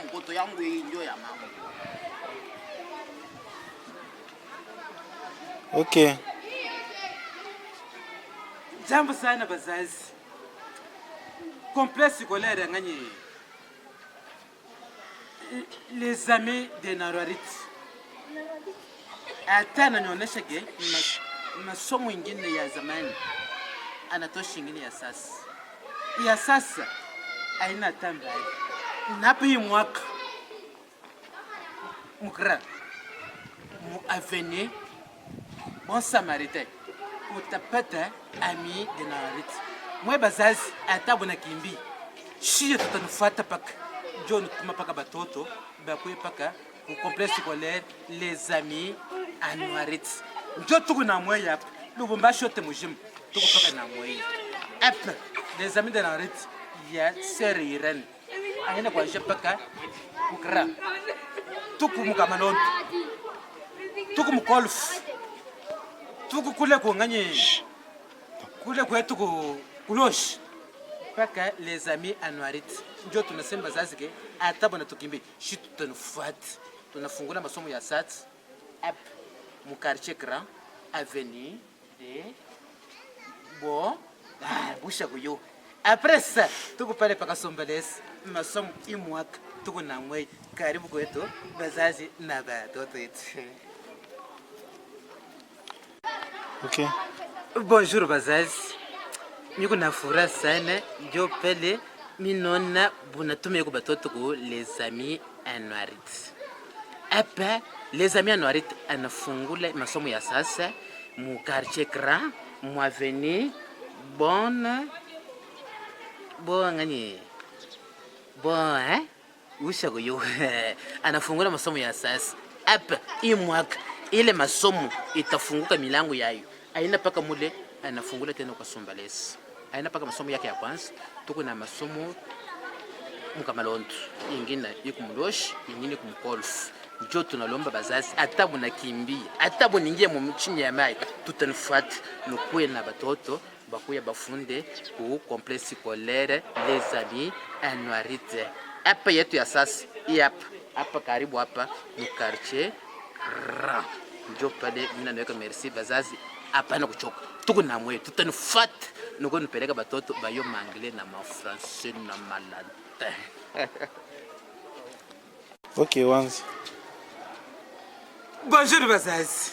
Mkoto yangu hii ndio ya mama. Okay. Jambo sana bazazi. Complexe scolaire nganye. Les amis de Naruarit. Atana nionyesha ke masomo ingine ya zamani anatosha ingine ya sasa. Ya sasa haina tamba. Napo hii mwaka mukra mu avenue Bon Samaritain utapata ami de Naruarit. Mwe bazazi atabu na kimbi. Shie tutanufuata paka. John tuma paka batoto bakwe paka ku complexe scolaire les amis à Naruarit. Njo tuku na mwe yap. Lubumbashi yote mujimu tuku paka na mwe. Apa les amis de Naruarit ya seri Irene. Aina kwa paka kukra. Tuku mukamalonto. Tuku mugolf. Tuku kule kuanganye. Kule kwetu kulosh. Paka les amis à Naruarit. Njo tunasema bazazi ke atabu na tukimbi. Shi tutanufuata. Tunafungula masomo ya sat. App mu quartier grand avenue de Bon busha kuyo. Après ça, tuku pale paka Sombelesi. Masomo imwaka tuku na mwe karibu kwetu bazazi na batoto yetu. Okay. Bonjour bazazi. Niko na furaha sana njo pele minona bunatumia ku batoto ku les amis à Naruarit. Apa les amis à Naruarit anafungula masomo ya sasa mu quartier grand mu avenue bonne ngani bon usha kuyo anafungula masomo ya sasa. Apa imwaka ile masomo itafunguka milango yayo. Aina paka mule anafungula tena kwa Sombelesi. Aina paka masomo yake ya kwanza tuko na masomo mukamalonto. Ingine iko muloshi, ingine kumgolf. Njo tunalomba bazazi atabu na kimbi. Atabu ningie mu chini ya mai tutanifuata nokwe na batoto bakuya bafunde ku complexe scolaire les amis à Naruarit. Hapa yetu ya sasa hapa karibu hapa mu quartier Grand. Njo pale mina naweka merci bazazi hapana kuchoka. Tuko na mwe tutanifuata nuko nipeleka batoto bayo mangle na mafrancais na malade. Okay, once. Bonjour bazazi.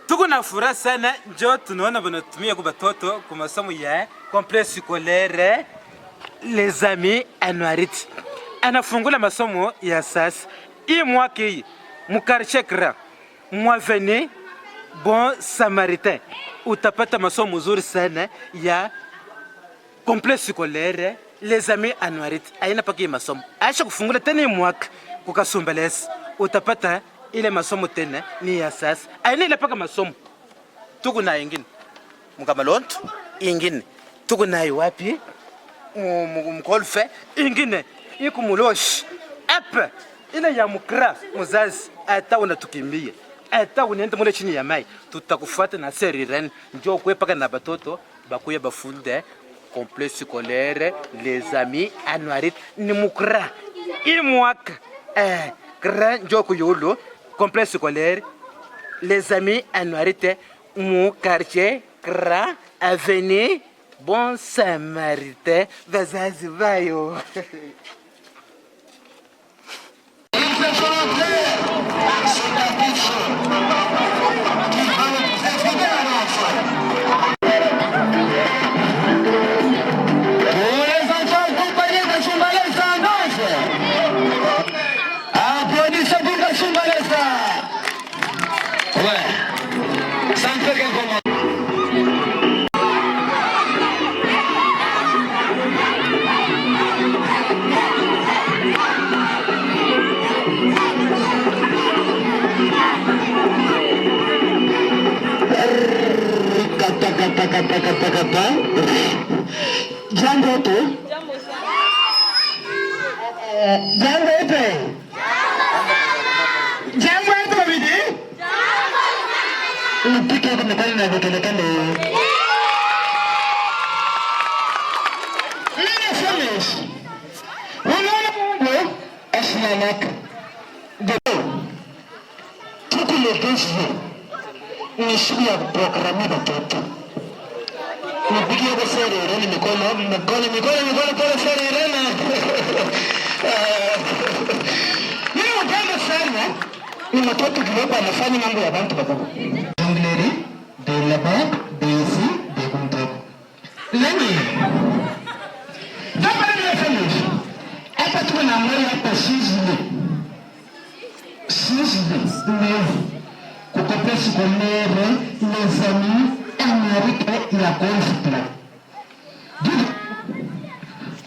Tuko na furaha sana njo tunaona banatumia ku batoto ku masomo ya complexe scolaire les amis à Naruarit. Anafungula masomo ya sasa. Hii mwaka hii mu quartier grand mu avenue Bon Samaritain utapata masomo mzuri sana ya complexe scolaire les amis à Naruarit. Aina paki masomo. Aisha kufungula tena mwaka ku Sombelesi utapata ile masomo tena ni ya sasa. Aina ile paka masomo. Tuko na ingine mukamalonto, ingine tuko nayo wapi? Mgolfe, ingine iko muloshi. Apa ile ya mukra muzazi ata unatukimbia. Ata unaenda mule chini ya mai tutakufuata na seri Irene. Njo kwe paka na batoto bakuya bafunde complexe scolaire les amis à Naruarit ni mukra. Imwaka grand njo kuyolo complexe scolaire les amis à Naruarit mu quartier grand avenue Bon Samaritain bazazi bayo. Takataka. Jambo tu. Jambo tu. Jambo tu bidi. Nipike kwa mkono na kutelekana. Nini finish? Unaona wewe asilanak. Tuko legeshi. Ni shule ya programu watoto. Nipigie kwa sere ni mikono kwa sere na. Mimi napenda sana ni watoto kidogo wanafanya mambo ya bantu baba. Jongleri, de laba, de ici, de contact. Leni. Kama ni finish. Hapa tuko na mali hapa sisi. Couple scolaire, les amis, Amérique et la golf plan.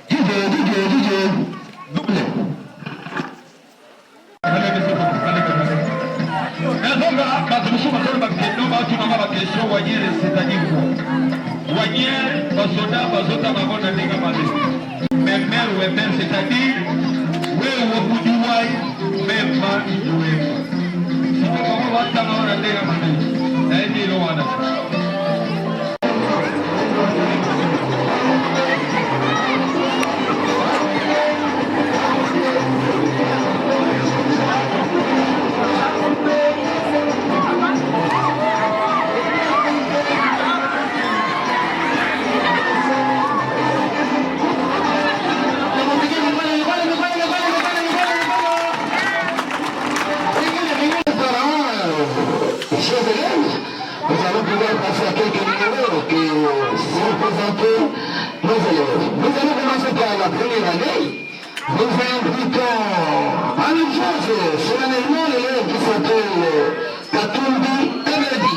DJ. Double. Nazonga batumsuma tolo bakendo batu na bakesho wanyere sitanyiko. Wanyere basoda bazota babona ndinga mali. Memer c'est-à-dire wewe wakujuwai mema ijuwe. Wata maona ndega mani. Naidi ilo wana. Nous allons pouvoir passer à quelques numéros qui représentent nos élèves. Nous allons commencer par la première année. Nous invitons à une chose, solennellement l'élève qui s'appelle Katumbi Kabeli.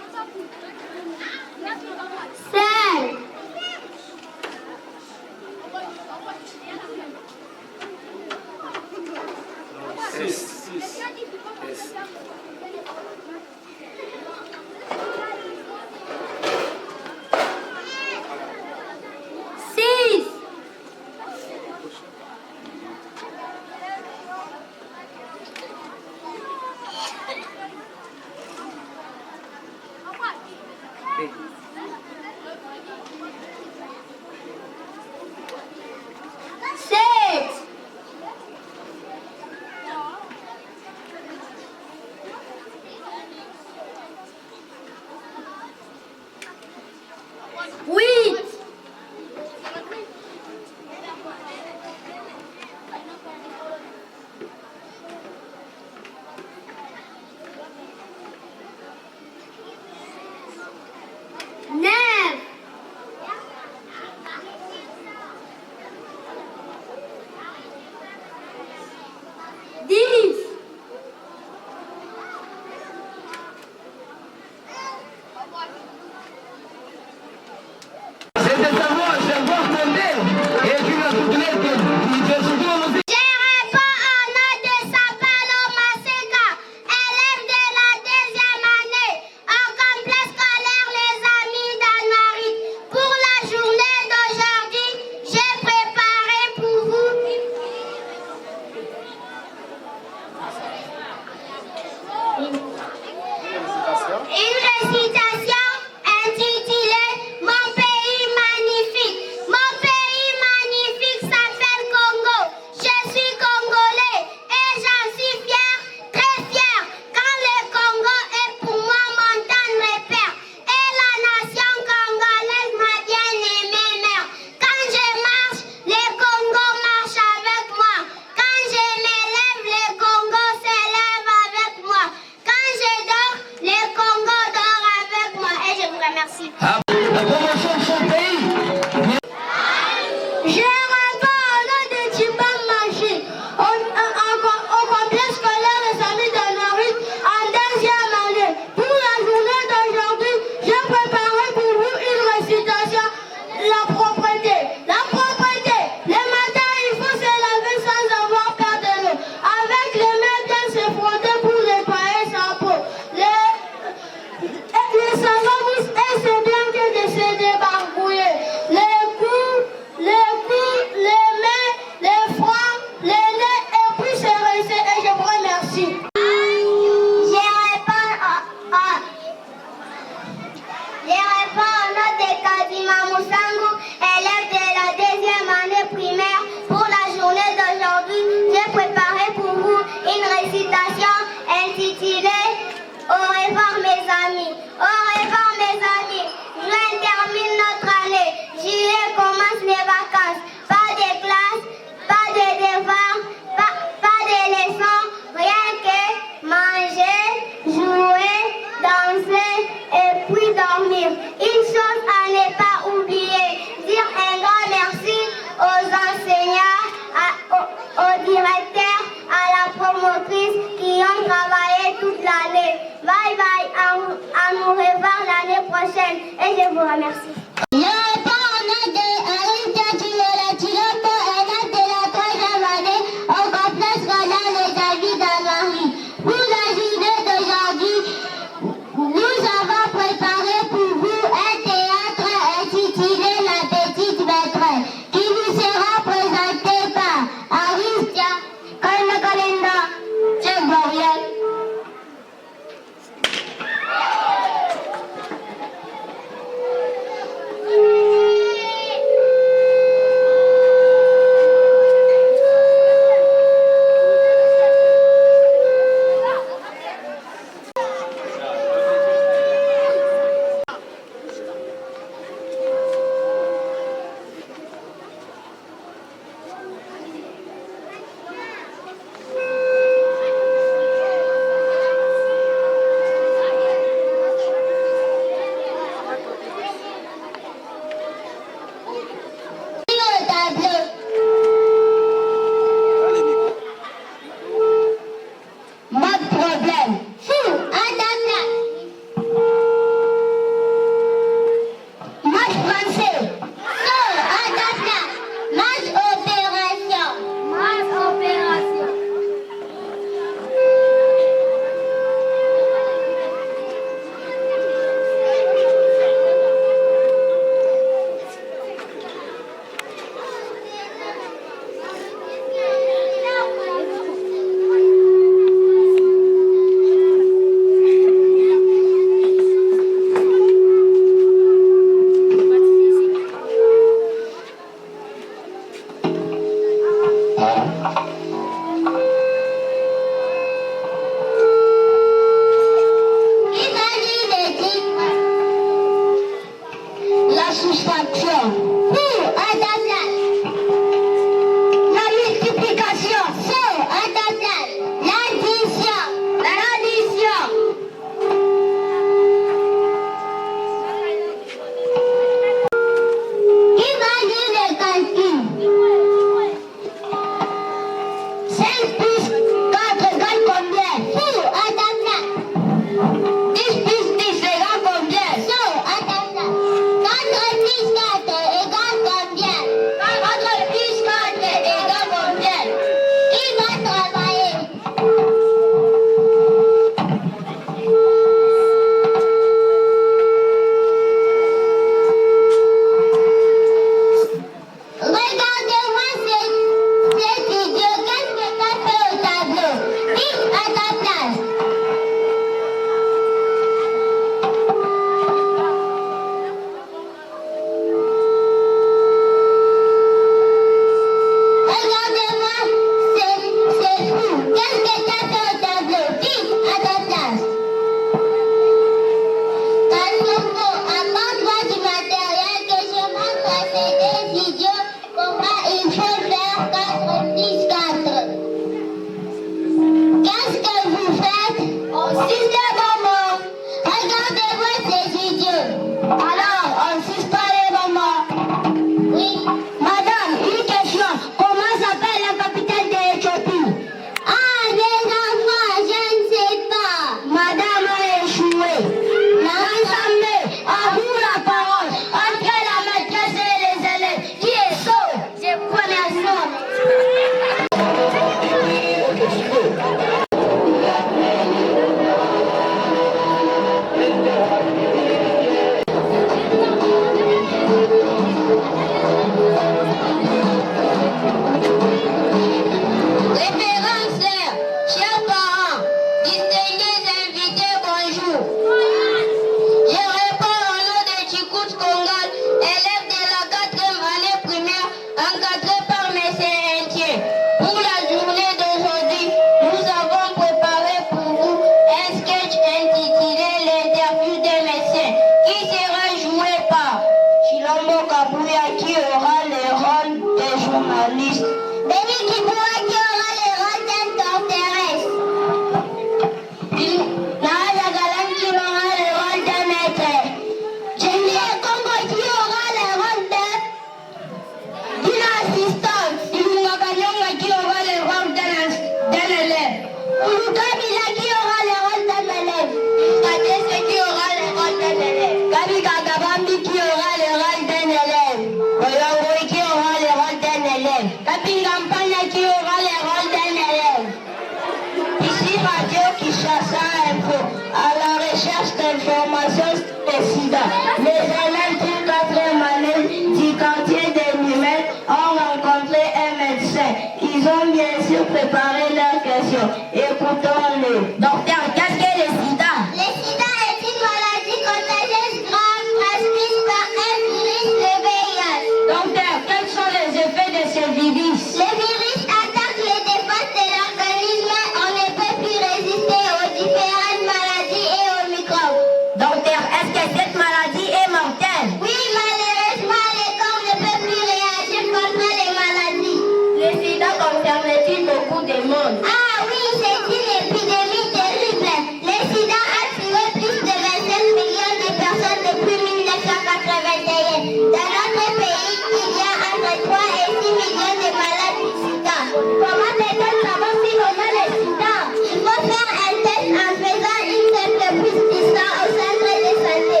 Préparer leurs questions. Écoutons-les. Docteur, qu'est-ce que le sida? Le sida est une maladie contagieuse grave transmise par un virus, le VIH. Docteur, quels sont les effets de ce virus? Le virus attaque les défenses de l'organisme. On ne peut plus résister aux différentes maladies et aux microbes. Docteur, est-ce que cette maladie est mortelle? Oui, malheureusement, le corps ne peut plus réagir contre les maladies. Le sida concerne-t-il beaucoup de monde? Ah oui, c'est une épidémie terrible. Le sida a tué plus de 27 millions de personnes depuis 1981. Dans notre pays, il y a entre 3 et 6 millions de malades du sida. Comment peut-on savoir si on a le sida? Il faut faire un test en faisant une simple prise du sang au centre de santé.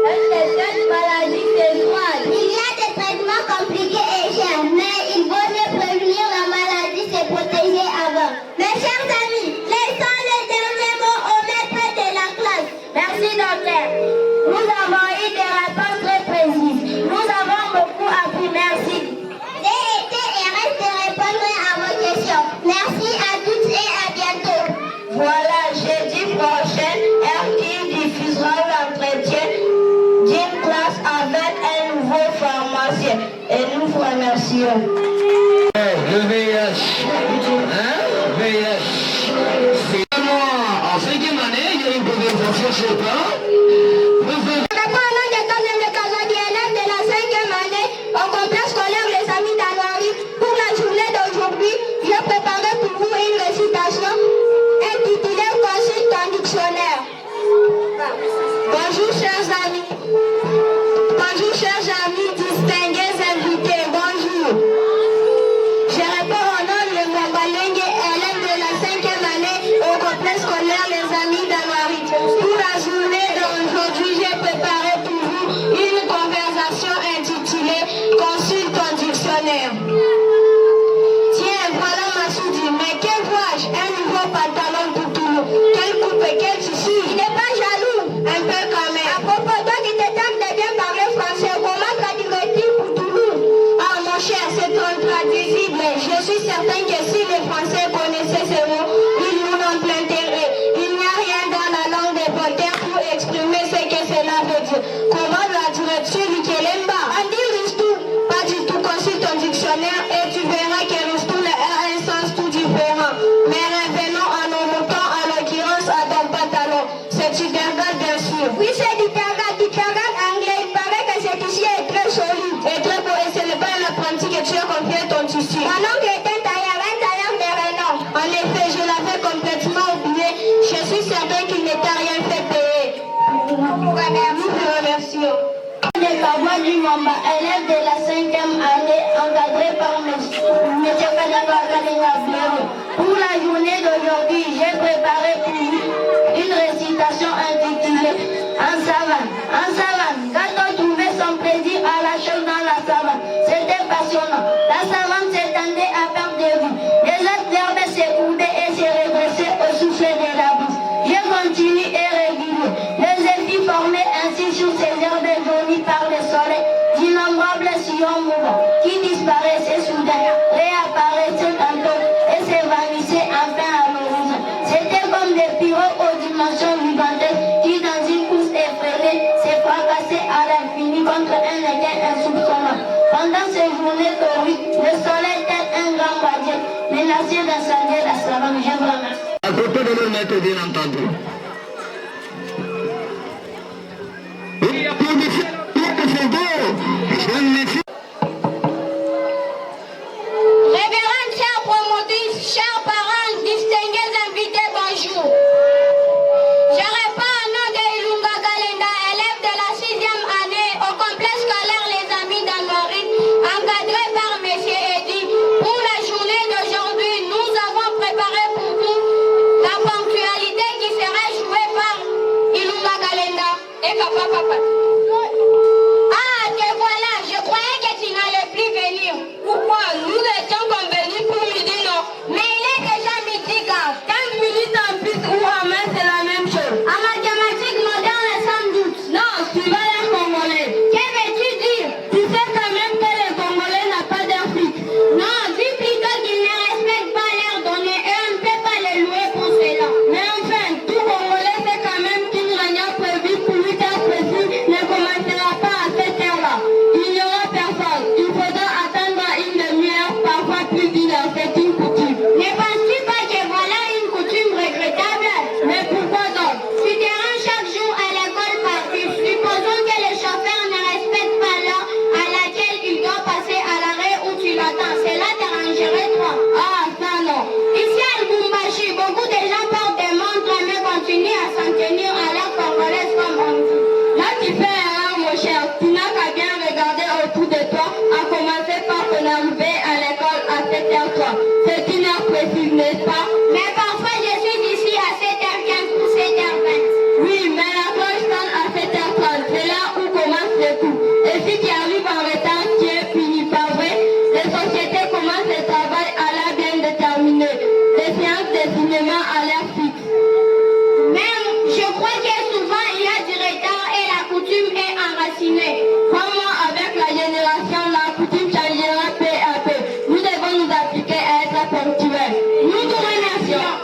Est-ce que cette maladie se soigne? Il y a des traitements compliqués et chers, mais il vaut mieux prévenir la maladie, se protéger avant. Mes chers amis, laissons les derniers mots au maître de la classe. Merci, docteur. Nous avons eu des réponses très précises. Nous avons beaucoup appris. Merci. J'ai été heureuse de répondre à vos questions. Merci à toutes et à bientôt. Voilà, jeudi prochain, RT diffusera l'entretien d'une classe avec un nouveau pharmacien. Et nous vous remercions. Le VIH. Hein? VIH. C'est moi. En 5e année, il y a une organisation chez toi. De la 5e année au complexe scolaire Les Amis d'Anouari. Pour la journée d'aujourd'hui, j'ai préparé pour vous une récitation intitulée Consulte ton dictionnaire. Bonjour chers amis. Bonjour chers amis, distingués invités. Bonjour. Je réponds au nom de Mbalengue, élève de la 5e année au complexe scolaire Les Amis d'Anouari. Pour la journée d'aujourd'hui, j'ai préparé pour vous une conversation intitulée Consulte ton dictionnaire. Tiens, voilà ma soudure. Mais que vois-je? Un nouveau pantalon pour tout le monde. Quelle coupe et quel tissu? Il n'est pas jaloux. Un peu quand même. À propos, toi qui te tentes de bien parler français, comment traduirais-tu pour Toulouse? Ah mon cher, c'est trop traduisible. Je suis certain que si les Français connaissaient ces mots, ils nous ont plein d'intérêt. Il n'y a rien dans la langue des Voltaire pour exprimer ce que cela veut dire. Comment traduirais-tu Lukelemba? On dit Ristou. Pas du tout. Consulte ton dictionnaire et tu verras que Ristou a un sens tout différent. Mais revenons à nos moutons, en l'occurrence à ton pantalon. C'est du tergal bien sûr. Oui, c'est du tergal anglais. Il paraît que ce tissu est très solide et très beau. Et ce n'est pas un apprenti que tu as confié ton tissu. Mon oncle est un tailleur de renom. En effet, je l'avais complètement oublié. Je suis certain bien qu'il ne t'a rien fait payer. Nous te remercions. De Kaba du Mamba, élève de la 5e année, encadré par M. Kalinga Blero. Pour la journée d'aujourd'hui, j'ai préparé pour vous une récitation intitulée En savane. En savane, quand on trouvait son plaisir à la chose dans la savane, c'était passionnant. La savane s'étendait à perte de vue. Les autres herbes s'écourbaient et se redressaient au souffle de la brise. Je continue et régulier. Les effets formaient ainsi sur ces herbes jaunies par le soleil, d'innombrables sillons mouvants qui disparaissaient soudain, réapparaissaient tantôt et s'évanissaient enfin à l'horizon. C'était comme des pirogues aux dimensions gigantesques qui, dans une course effrénée, se fracassaient à l'infini contre un écueil insoupçonnable. Pendant ces journées torrides, le soleil tel un grand radier menaçait d'incendier la savane. Je vous remercie. À côté de leur maître, bien entendu. Oui, applaudissez le Ségo. Révérende chère promotrice, chers parents, distingués invités, bonjour. Je réponds au nom de Ilunga Kalenda, élève de la 6e année au complexe scolaire Les Amis d'Anouarit, encadré par M. Eddy. Pour la journée d'aujourd'hui, nous avons préparé pour vous la ponctualité qui sera jouée par Ilunga Kalenda et Papa. Ah, te voilà, je croyais que tu n'allais plus venir. Pourquoi? Nous étions convenus pour midi, non? Mais il est déjà midi, car 15 minutes en plus ou en main, c'est la même chose. En mathématiques modernes, sans doute. Non, tu vas l'air congolais. Que veux-tu dire? Tu sais quand même que le Congolais n'a pas d'air fixe. Non, dis plutôt qu'il ne respecte pas l'air donné et on ne peut pas le louer pour cela. Mais enfin, tout Congolais sait quand même qu'une réunion prévue pour 8 heures précises ne commencera pas à cette heure-là. Il n'y aura personne. Il faudra attendre une demi-heure, parfois plus d'une heure. C'est une coutume. Ne penses-tu pas que voilà une coutume regrettable? Mais pourquoi donc? Tu te rends chaque jour à l'école par bus. Supposons que le chauffeur ne respecte pas l'heure à laquelle il doit passer à l'arrêt où tu l'attends. Cela t'arrangerait toi? Ah, ça non. Ici à Lubumbashi, beaucoup de gens portent des montres mais continuent à s'en tenir à l'heure congolaise comme on dit. Là tu fais erreur mon cher. Tu n'as qu'à bien regarder autour de toi, à commencer par ton arrivée à l'école à 7h03. C'est une heure précise, n'est-ce pas? Mais parfois je suis d'ici à 7h15 ou 7h20. Oui, mais la cloche sonne à 7h30. C'est là où commence le coup. Et si tu arrives en retard, tu es puni, pas vrai? Les sociétés commencent le travail à l'heure bien déterminée. Les séances de cinéma à l'heure fixe. Même, je crois que souvent il y a du retard et la coutume est enracinée. Comment avec la génération, la coutume changera peu à peu. Nous devons nous appliquer à être ponctuels. Nous te remercions.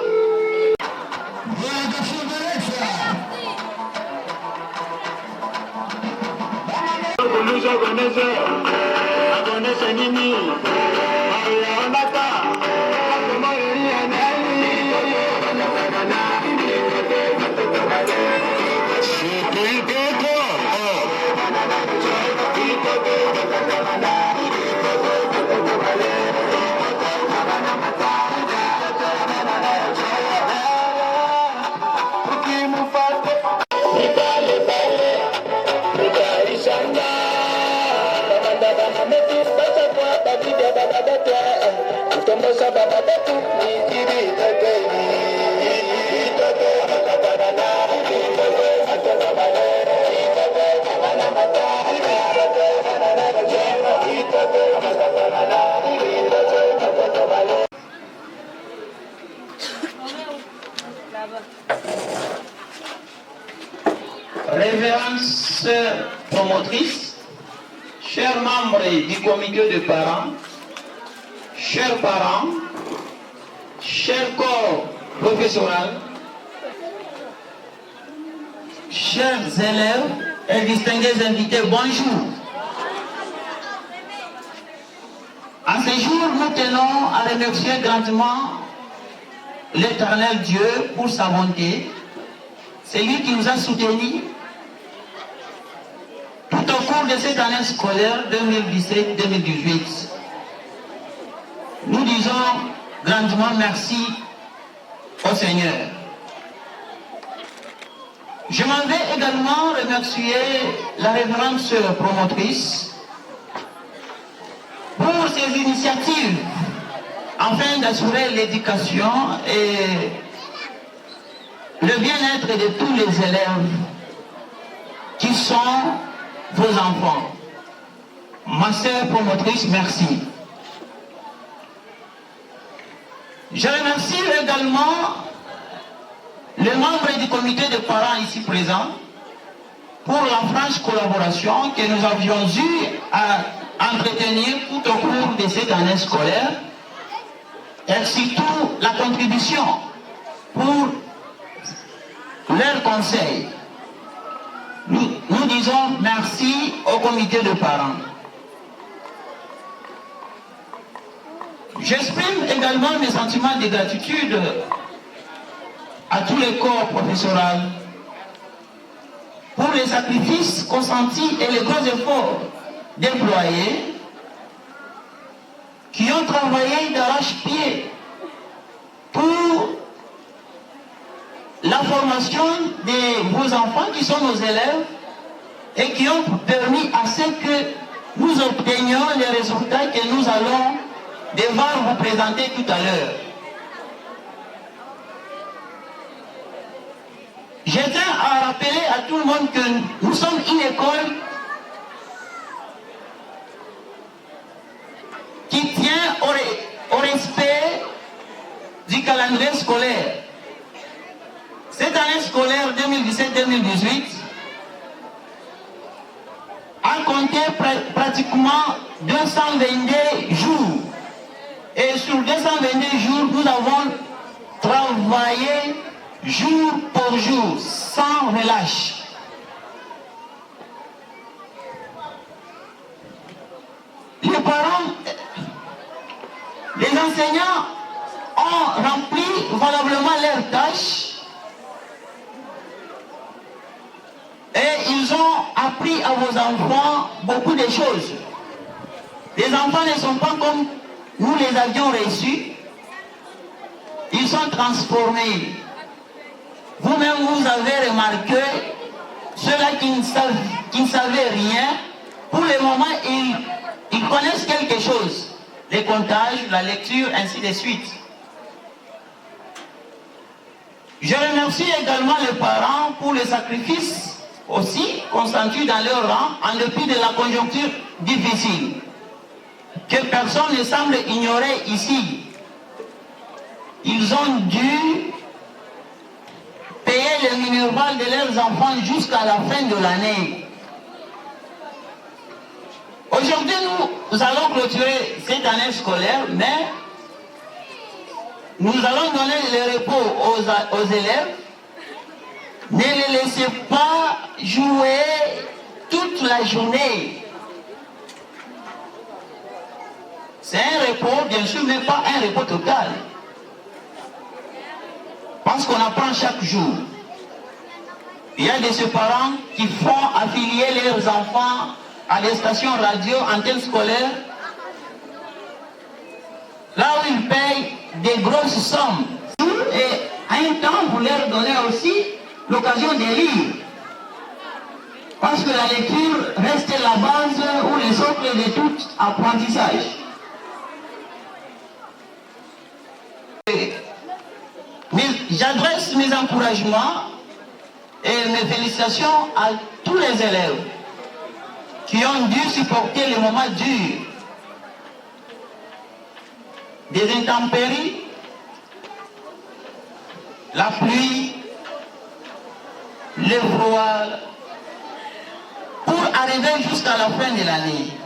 Révérende sœur promotrice, chers membres du comité de parents, chers parents, chers corps professionnels, chers élèves et distingués invités, bonjour. À ce jour, nous tenons à remercier grandement l'Éternel Dieu pour sa bonté. C'est lui qui nous a soutenus tout au cours de cette année scolaire 2017-2018. Nous disons grandement merci au Seigneur. Je m'en vais également remercier la révérende sœur promotrice pour ses initiatives afin d'assurer l'éducation et le bien-être de tous les élèves qui sont vos enfants. Ma sœur promotrice, merci. Je remercie également les membres du comité de parents ici présents pour la franche collaboration que nous avions eu à entretenir tout au cours de cette année scolaire et surtout la contribution pour leurs conseils. Nous disons merci au comité de parents. J'exprime également mes sentiments de gratitude à tous les corps professoraux pour les sacrifices consentis et les gros efforts déployés qui ont travaillé d'arrache-pied pour la formation de vos enfants qui sont nos élèves et qui ont permis à ce que nous obtenions les résultats que nous allons devoir vous présenter tout à l'heure. Je tiens à rappeler à tout le monde que nous sommes une école qui tient au respect du calendrier scolaire. Cette année scolaire 2017-2018 a compté pratiquement 222 jours. Et sur 222 jours, nous avons travaillé jour pour jour, sans relâche. Les parents, les enseignants ont rempli valablement leurs tâches et ils ont appris à vos enfants beaucoup de choses. Les enfants ne sont pas comme nous les avions reçus, ils sont transformés. Vous-même, vous avez remarqué, ceux-là qui ne savaient rien, pour le moment, ils connaissent quelque chose. Les comptages, la lecture, ainsi de suite. Je remercie également les parents pour les sacrifices aussi consentis dans leur rang, en dépit de la conjoncture difficile, que personne ne semble ignorer ici. Ils ont dû payer le minerval de leurs enfants jusqu'à la fin de l'année. Aujourd'hui, nous allons clôturer cette année scolaire, mais nous allons donner le repos aux élèves. Ne les laissez pas jouer toute la journée. C'est un repos, bien sûr, mais pas un repos total. Parce qu'on apprend chaque jour. Il y a des parents qui font affilier leurs enfants à des stations radio, antennes scolaires, là où ils payent des grosses sommes. Et à un temps, vous leur donnez aussi l'occasion de lire. Parce que la lecture reste la base ou le socle de tout apprentissage. J'adresse mes encouragements et mes félicitations à tous les élèves qui ont dû supporter les moments durs, des intempéries, la pluie, le froid, pour arriver jusqu'à la fin de l'année.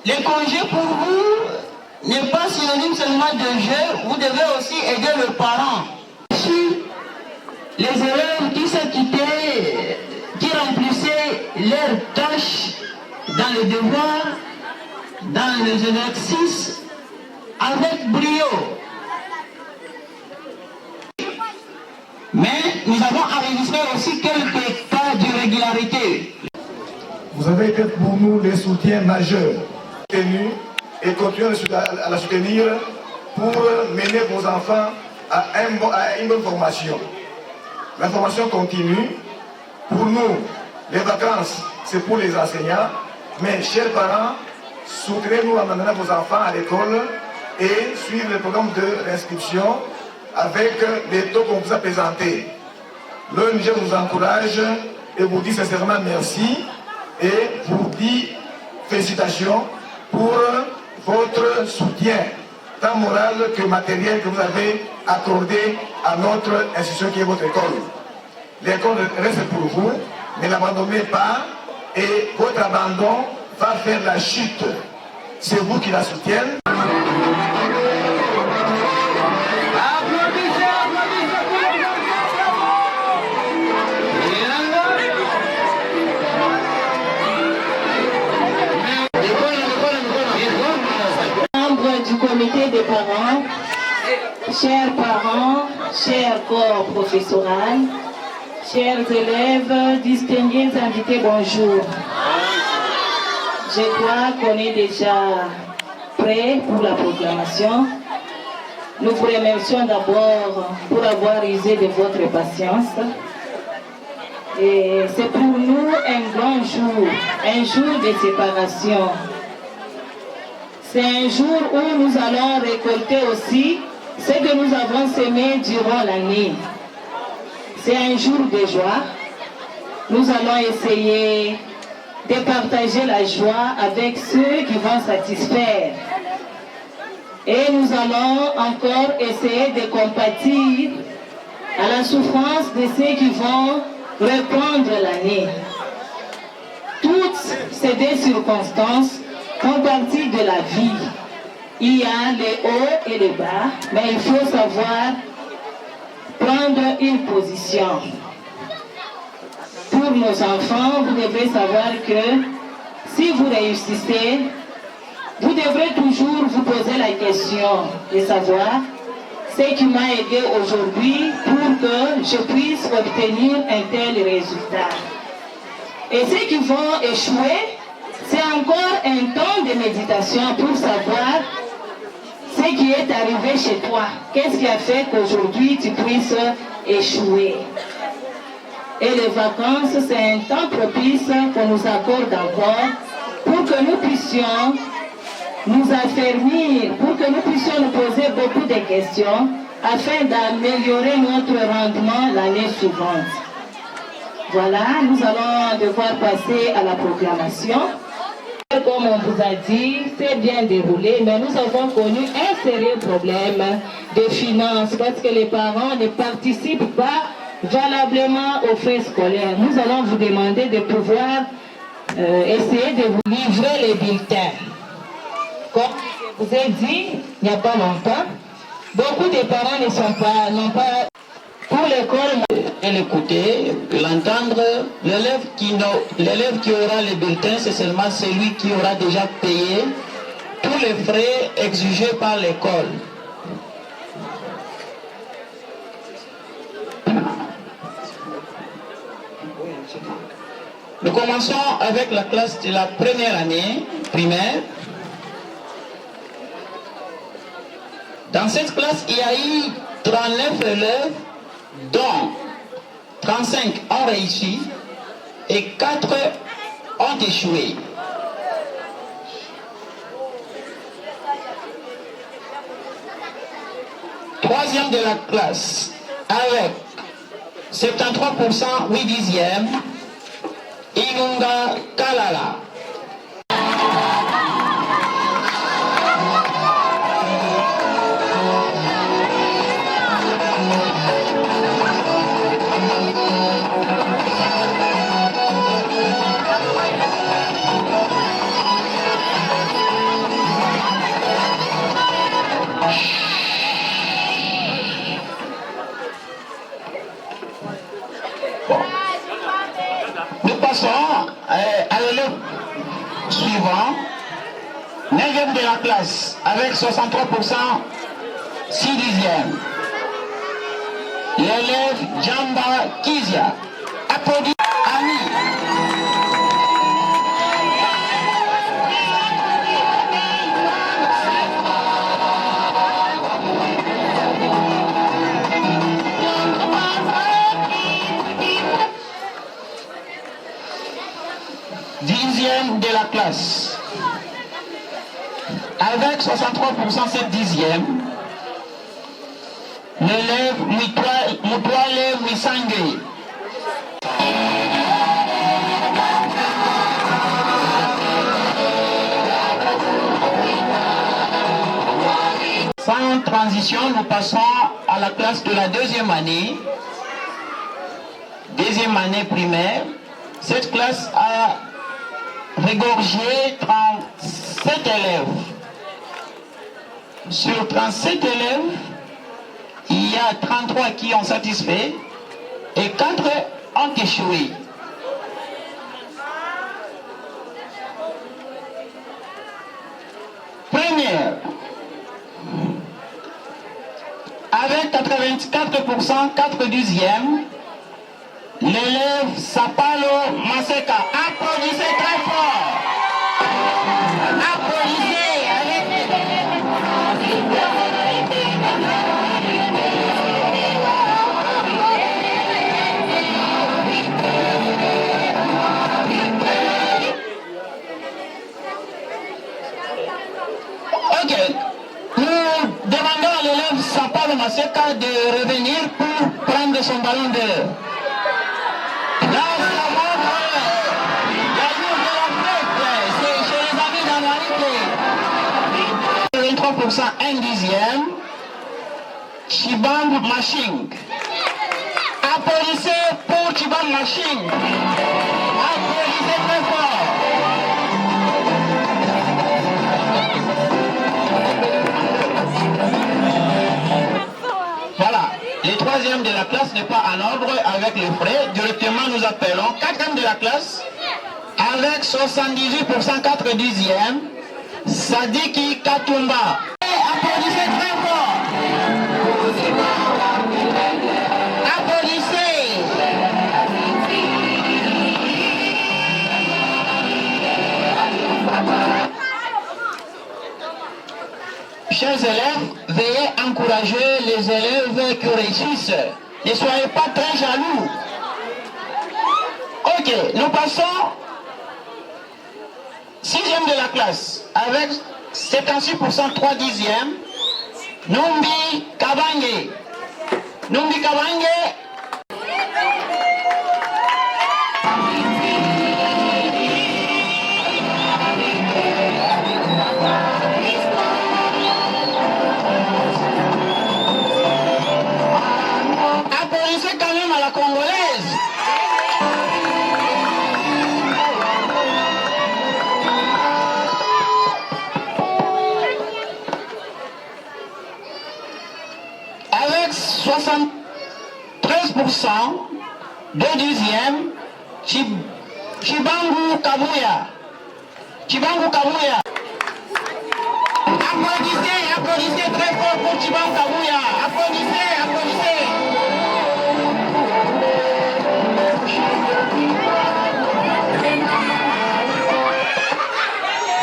Les congés pour vous n'est pas synonyme seulement de jeu, vous devez aussi aider les parents. Les élèves qui se quittaient, qui remplissaient leurs tâches dans les devoirs, dans les exercices, avec brio. Mais nous avons enregistré aussi quelques cas d'irrégularité. Vous avez été pour nous des soutiens majeurs. Et continuez à la soutenir pour mener vos enfants à une bonne formation. La formation continue. Pour nous, les vacances, c'est pour les enseignants. Mais, chers parents, soutenez-nous en amenant vos enfants à l'école et suivre le programme de l'inscription avec les taux qu'on vous a présentés. L'ONG vous encourage et vous dit sincèrement merci et vous dit félicitations pour votre soutien, tant moral que matériel que vous avez accordé à notre institution qui est votre école. L'école reste pour vous, ne l'abandonnez pas et votre abandon va faire la chute. C'est vous qui la soutiennent. Membres du comité des parents, chers corps professoral, chers élèves, distingués invités, bonjour. Je crois qu'on est déjà prêt pour la proclamation. Nous vous remercions d'abord pour avoir usé de votre patience. Et c'est pour nous un grand jour, un jour de séparation. C'est un jour où nous allons récolter aussi ce que nous avons semé durant l'année. C'est un jour de joie. Nous allons essayer de partager la joie avec ceux qui vont satisfaire. Et nous allons encore essayer de compatir à la souffrance de ceux qui vont reprendre l'année. Toutes ces deux circonstances font partie de la vie. Il y a les hauts et les bas, mais il faut savoir prendre une position. Pour nos enfants, vous devez savoir que si vous réussissez, vous devrez toujours vous poser la question de savoir ce qui m'a aidé aujourd'hui pour que je puisse obtenir un tel résultat. Et ceux qui vont échouer, c'est encore un temps de méditation pour savoir ce qui est arrivé chez toi. Qu'est-ce qui a fait qu'aujourd'hui tu puisses échouer? Et les vacances, c'est un temps propice qu'on nous accorde encore pour que nous puissions nous affermir, pour que nous puissions nous poser beaucoup de questions afin d'améliorer notre rendement l'année suivante. Voilà, nous allons devoir passer à la proclamation. Comme on vous a dit, c'est bien déroulé, mais nous avons connu un sérieux problème de finances parce que les parents ne participent pas valablement aux frais scolaires. Nous allons vous demander de pouvoir essayer de vous livrer les bulletins. Comme je vous ai dit il n'y a pas longtemps, beaucoup de parents n'ont pas pour l'école Et l'écouter, l'entendre, l'élève qui aura les bulletins, c'est seulement celui qui aura déjà payé tous les frais exigés par l'école. Nous commençons avec la classe de la première année primaire. Dans cette classe, il y a eu 39 élèves, dont 35 ont réussi et 4 ont échoué. Troisième de la classe, avec 73%, 8 dixièmes, Ilunga Kalala. Nous passons à l'élève suivant, 9e de la classe, avec 63%, 6 dixièmes. L'élève Jamba Kizia. Applaudis, Ami. classe. Avec 63% cette dixième, l'élève Mutwale Mwisange. Sans transition, nous passons à la classe de la deuxième année primaire. Cette classe a régorgé 37 élèves. Sur 37 élèves, il y a 33 qui ont satisfait et 4 ont échoué. Première, avec 84%, 4 dixièmes, l'élève Sapalo Maseka. Applaudissez très fort. Applaudissez. Ok. Nous demandons à l'élève Sapalo Maseka de revenir pour prendre son ballon d'or. Là, ça montre la jour de la fête. C'est chez les amis d'Amérique. 23%, 1 dixième. Chibang Machine. Applaudissez pour Chibang Machine. Applaudissez très fort. Voilà. Les troisièmes de la classe n'est pas en ordre avec les frais. Directement, nous appelons quatrième de la classe avec 78%, 4 dixièmes. Sadiki Katumba. Applaudissez très fort. Applaudissez. Chers élèves, veuillez encourager les élèves qui réussissent. Ne soyez pas très jaloux. Ok, nous passons sixième de la classe avec 76%, 3 dixièmes. Numbi Kabange. Numbi Kabange. Applaudissez quand même à la congolaise. Avec 73%, 2 dixièmes, Chibangu Kabuya. Chibangu Kabuya. Applaudissez, applaudissez très fort pour Chibangu Kabuya. Applaudissez, applaudissez.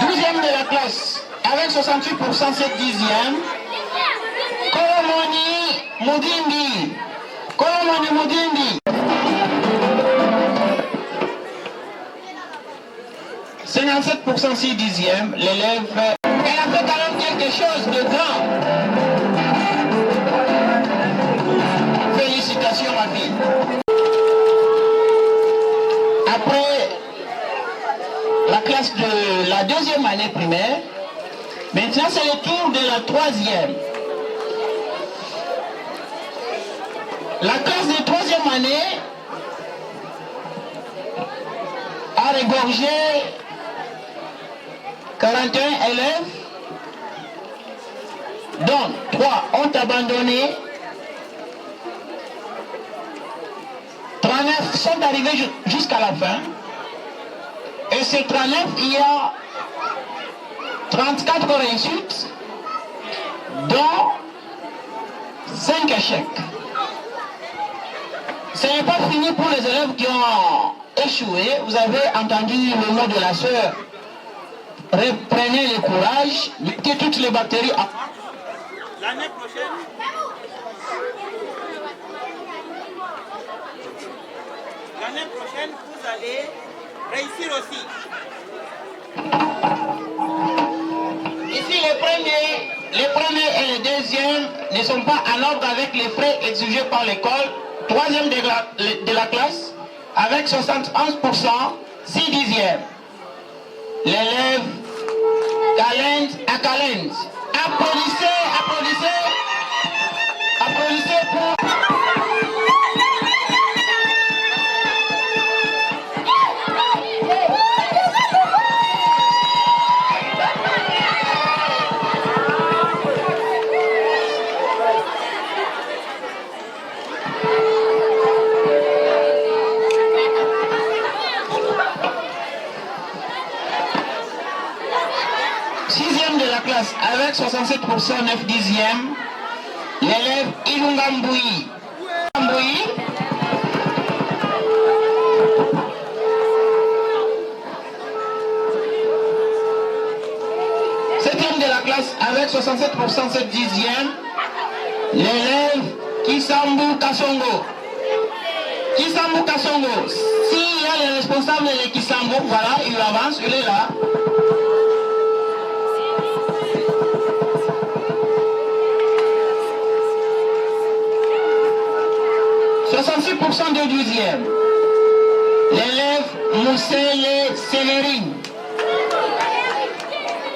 Douzième de la classe, avec 68%, 7 dixièmes. Kolomoni Mugimbi. Kolomoni Mugimbi. 57%, 6 dixièmes. L'élève, elle a fait quand même quelque chose de grand. Félicitations, ma fille. Après la classe de la deuxième année primaire, maintenant c'est le tour de la troisième. La classe de troisième année a régorgé 41 élèves, dont 3 ont abandonné, 39 sont arrivés jusqu'à la fin, et ces 39, il y a 34 réussites, dont 5 échecs. Ce n'est pas fini pour les élèves qui ont échoué. Vous avez entendu le mot de la sœur. Reprenez le courage, mettez toutes les batteries à... L'année prochaine, vous allez réussir aussi. Ici, les premiers et les deuxièmes ne sont pas en ordre avec les frais exigés par l'école. Troisième de la classe, avec 71%, 6 dixièmes. L'élève Calend à Calend. Applaudissez, applaudissez, applaudissez pour... Sixième de la classe avec 67%, 9 dixièmes, l'élève Ilunga Mboui. Septième de la classe avec 67%, 7 dixièmes, l'élève Kisambu Kasongo. Kisambu Kasongo. S'il y a le responsable de Kisambu, voilà, il avance, il est là. 66% de 12e. L'élève Moussele Sévérine.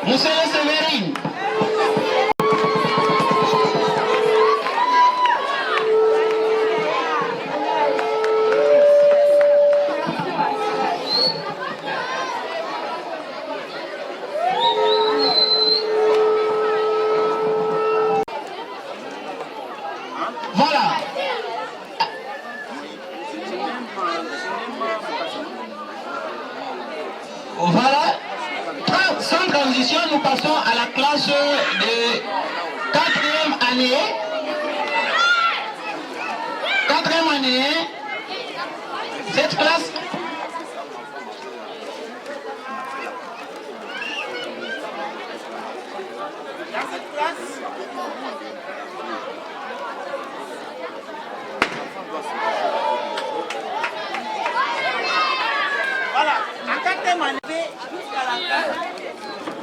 Moussele Sévérine. Voilà. Voilà. Sans transition, nous passons à la classe de 4e année. 4e année. Cette classe. Dans cette classe, voilà, en 4e année jusqu'à la classe,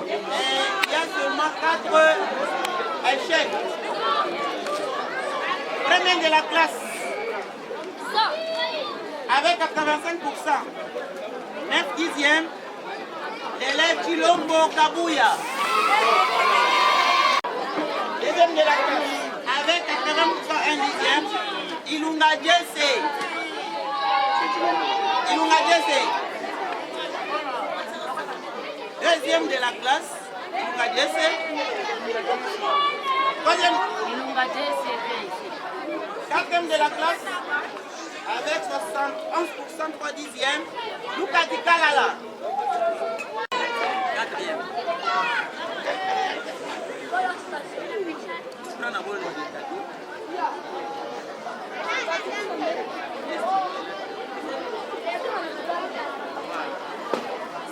il y a seulement 4 échecs. Premier de la classe, avec 85%, 9 dixièmes, l'élève Chilombo Kabouya. Deuxième de la classe, avec 80%, 1 dixième, Ilunga Jesse. Ilunga Jesse. Deuxième de la classe, Ilunga Jesse. Troisième. Ilunga Jesse. Quatrième de la classe, avec 71%, 3 dixièmes, Lukati Kalala. Quatrième.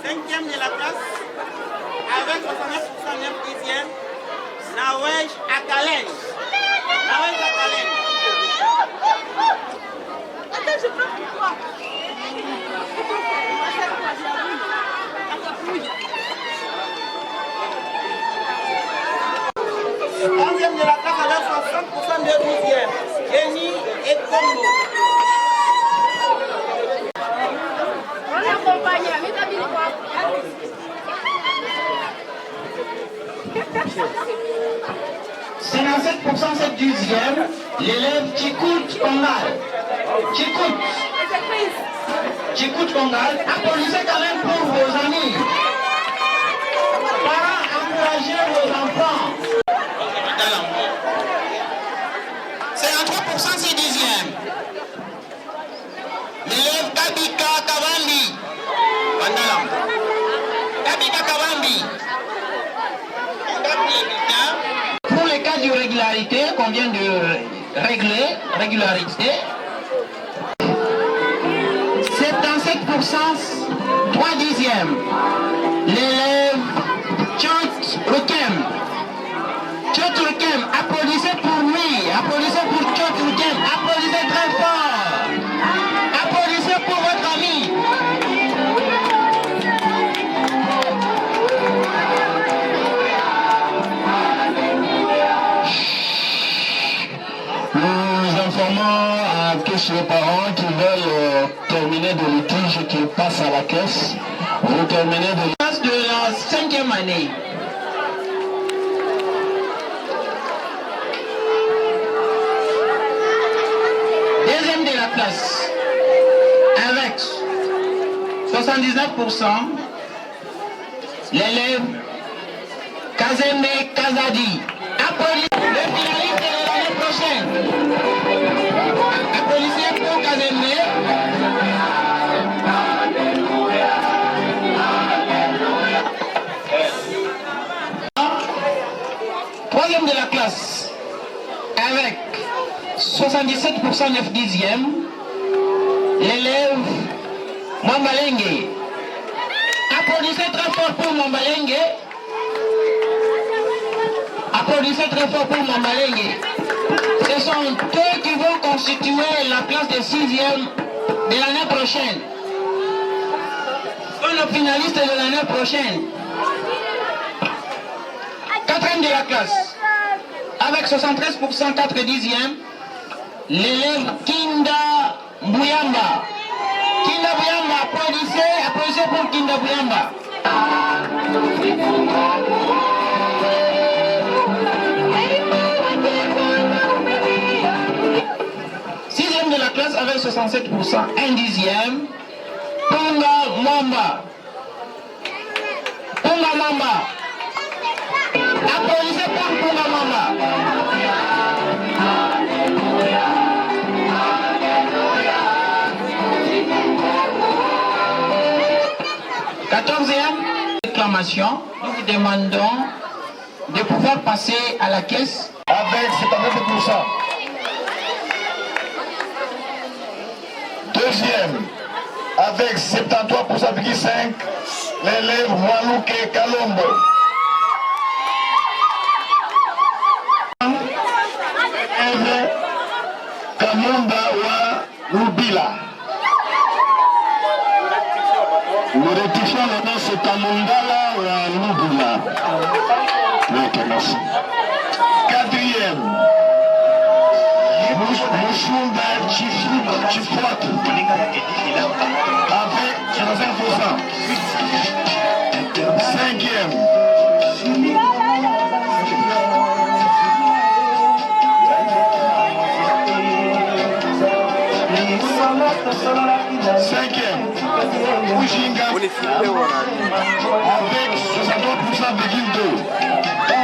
Cinquième de la classe, avec 69%, 9 dixièmes, Nawej Akalen. Nawej Akalen. Attends, je prends pour toi. Onzième de la classe avec 60% de 12e, Jenny et Congo. On accompagne, C'est dans 7%, 7 dixièmes, l'élève Chikout Kongal. Chikout Kongal, applaudissez quand même pour vos amis. Parents, encouragez vos enfants. C'est en 3%, 6 dixièmes. L'élève Kabika Kavambi. Kabika Kavambi. Pour les cas d'irrégularité qu'on vient de régler, régularité, 77%, 3 dixièmes. L'élève Chant Rukem. Chant Rukem, applaudissez pour lui, applaudissez pour Chant Rukem, applaudissez très fort. Applaudissez pour votre ami. informant à tous les parents qui veulent terminer de litige qu'ils passent à la caisse. Vous terminez de classe de la 5e année. Deuxième de la classe, avec 79%, l'élève Kazembe Kazadi. Applaudissez le finaliste de l'année prochaine. Applaudissez pour Kazembe. Troisième de la classe, avec 77% 9 dixièmes, l'élève Mambalengue. Applaudissez très fort pour Mambalengue. Applaudissez très fort pour Mambalengue. Ce sont eux qui vont constituer la classe de 6e de l'année prochaine. Sont nos finalistes de l'année prochaine. Quatrième de la classe, avec 73% 4 dixièmes, l'élève Kinda Bouyamba. Kinda Bouyamba, applaudissez pour Kinda Bouyamba. Sixième de la classe avec 67%, 1 dixième, Ponga Mwamba. Ponga Mwamba. Applaudissez pour Ponga Mwamba. Quatorzième réclamation, nous vous demandons de pouvoir passer à la caisse avec 79%. Deuxième, avec 73,5%, l'élève Mwaluke Kalombo. L'élève Kamumba wa Lubila. Nous rectifions le nom, c'est Kamundala wa Lubila. Ok, merci. Quatrième, Mushumba Chifwatu avec 35%. Cinquième, Ujinga avec 63,2%.